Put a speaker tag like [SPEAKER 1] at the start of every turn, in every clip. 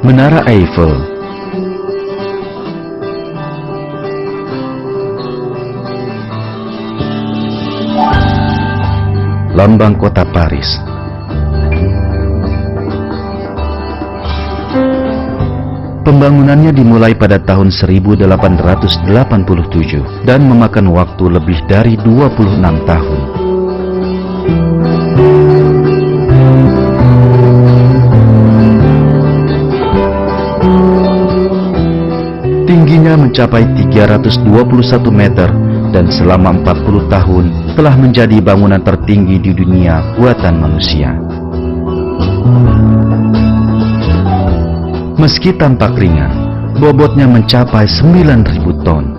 [SPEAKER 1] Menara Eiffel. Lambang kota Paris. Pembangunannya dimulai pada tahun 1887 dan memakan waktu lebih dari 26 tahun. Tingginya mencapai 321 meter dan selama 40 tahun telah menjadi bangunan tertinggi di dunia buatan manusia. Meski tampak ringan, bobotnya mencapai 9.000 ton.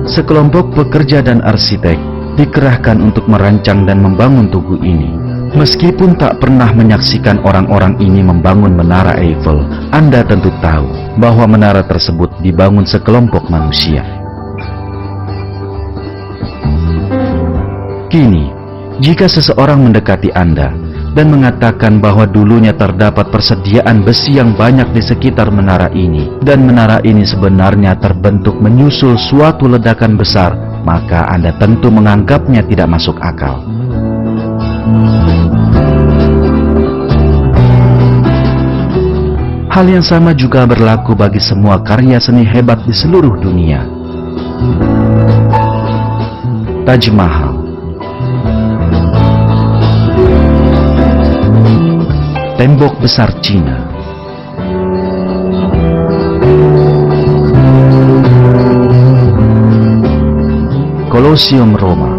[SPEAKER 1] Sekelompok pekerja dan arsitek dikerahkan untuk merancang dan membangun tugu ini. Meskipun tak pernah menyaksikan orang-orang ini membangun menara Eiffel, Anda tentu tahu bahwa menara tersebut dibangun sekelompok manusia. Kini, jika seseorang mendekati Anda dan mengatakan bahwa dulunya terdapat persediaan besi yang banyak di sekitar menara ini, dan menara ini sebenarnya terbentuk menyusul suatu ledakan besar, maka Anda tentu menganggapnya tidak masuk akal. Hal yang sama juga berlaku bagi semua karya seni hebat di seluruh dunia. Taj Mahal, tembok besar Cina, Kolosium Roma,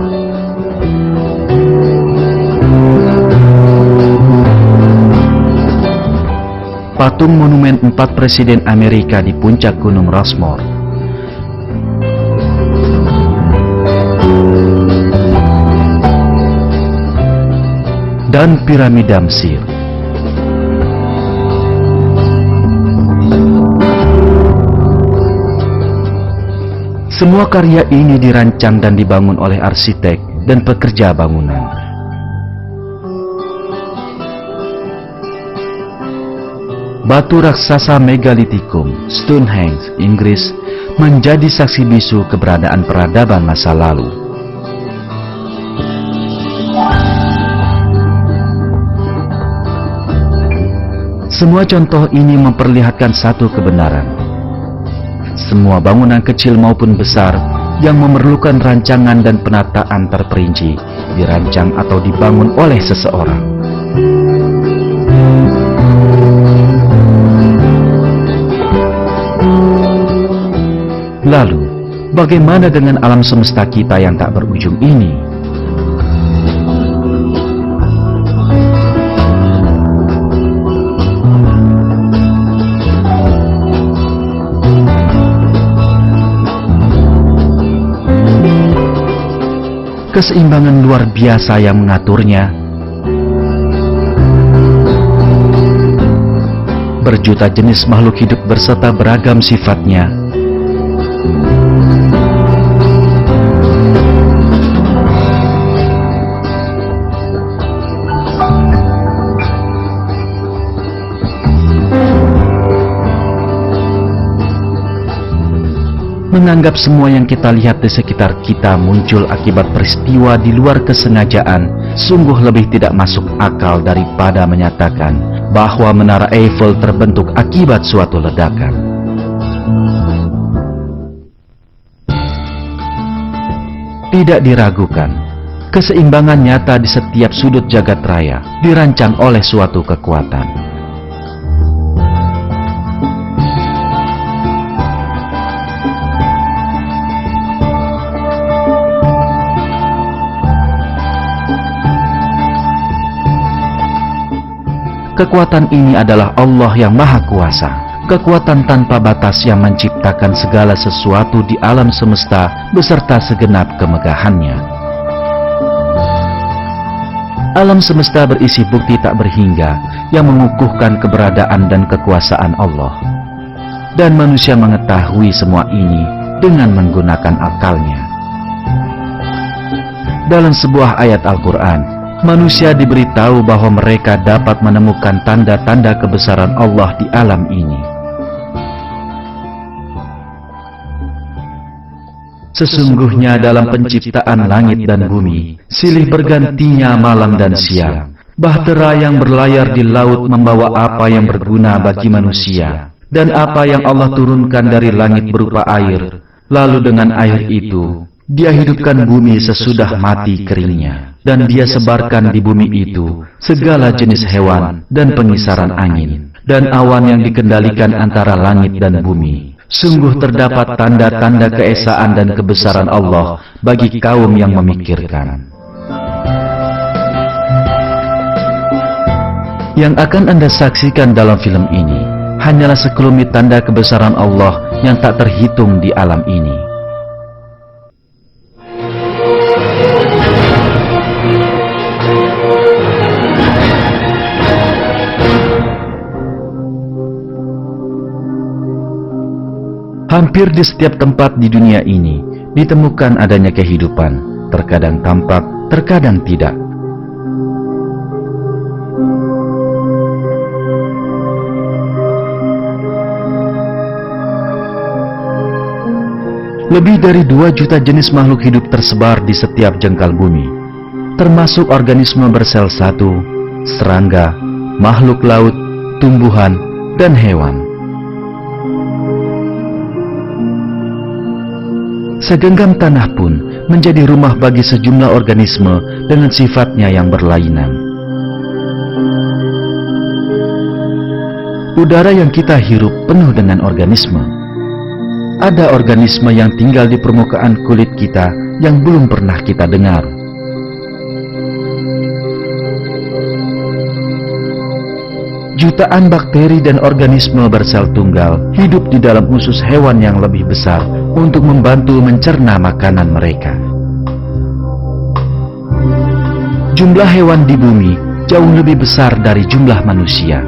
[SPEAKER 1] patung monumen 4 presiden Amerika di puncak Gunung Rushmore, dan piramida Mesir. Semua karya ini dirancang dan dibangun oleh arsitek dan pekerja bangunan. Batu raksasa Megalithicum, Stonehenge, Inggris, menjadi saksi bisu keberadaan peradaban masa lalu. Semua contoh ini memperlihatkan satu kebenaran. Semua bangunan kecil maupun besar yang memerlukan rancangan dan penataan terperinci dirancang atau dibangun oleh seseorang. Lalu, bagaimana dengan alam semesta kita yang tak berujung ini? Keseimbangan luar biasa yang mengaturnya. Berjuta jenis makhluk hidup berserta beragam sifatnya. Menganggap semua yang kita lihat di sekitar kita muncul akibat peristiwa di luar kesengajaan sungguh lebih tidak masuk akal daripada menyatakan bahwa menara Eiffel terbentuk akibat suatu ledakan. Tidak diragukan, keseimbangan nyata di setiap sudut jagat raya dirancang oleh suatu kekuatan. Kekuatan ini adalah Allah yang Maha Kuasa, kekuatan tanpa batas yang menciptakan segala sesuatu di alam semesta beserta segenap kemegahannya. Alam semesta berisi bukti tak berhingga yang mengukuhkan keberadaan dan kekuasaan Allah. Dan manusia mengetahui semua ini dengan menggunakan akalnya. Dalam sebuah ayat Al-Quran, manusia diberitahu bahwa mereka dapat menemukan tanda-tanda kebesaran Allah di alam ini. Sesungguhnya dalam penciptaan langit dan bumi, silih bergantinya malam dan siang. Bahtera yang berlayar di laut membawa apa yang berguna bagi manusia, dan apa yang Allah turunkan dari langit berupa air. Lalu dengan air itu, Dia hidupkan bumi sesudah mati keringnya, dan Dia sebarkan di bumi itu segala jenis hewan dan pengisaran angin, dan awan yang dikendalikan antara langit dan bumi. Sungguh terdapat tanda-tanda keesaan dan kebesaran Allah bagi kaum yang memikirkan. Yang akan Anda saksikan dalam film ini hanyalah sekelumit tanda kebesaran Allah yang tak terhitung di alam ini. Hampir di setiap tempat di dunia ini ditemukan adanya kehidupan, terkadang tampak, terkadang tidak. Lebih dari 2 juta jenis makhluk hidup tersebar di setiap jengkal bumi, termasuk organisme bersel satu, serangga, makhluk laut, tumbuhan, dan hewan. Segenggam tanah pun menjadi rumah bagi sejumlah organisme dengan sifatnya yang berlainan. Udara yang kita hirup penuh dengan organisme. Ada organisme yang tinggal di permukaan kulit kita yang belum pernah kita dengar. Jutaan bakteri dan organisme bersel tunggal hidup di dalam usus hewan yang lebih besar untuk membantu mencerna makanan mereka. Jumlah hewan di bumi jauh lebih besar dari jumlah manusia.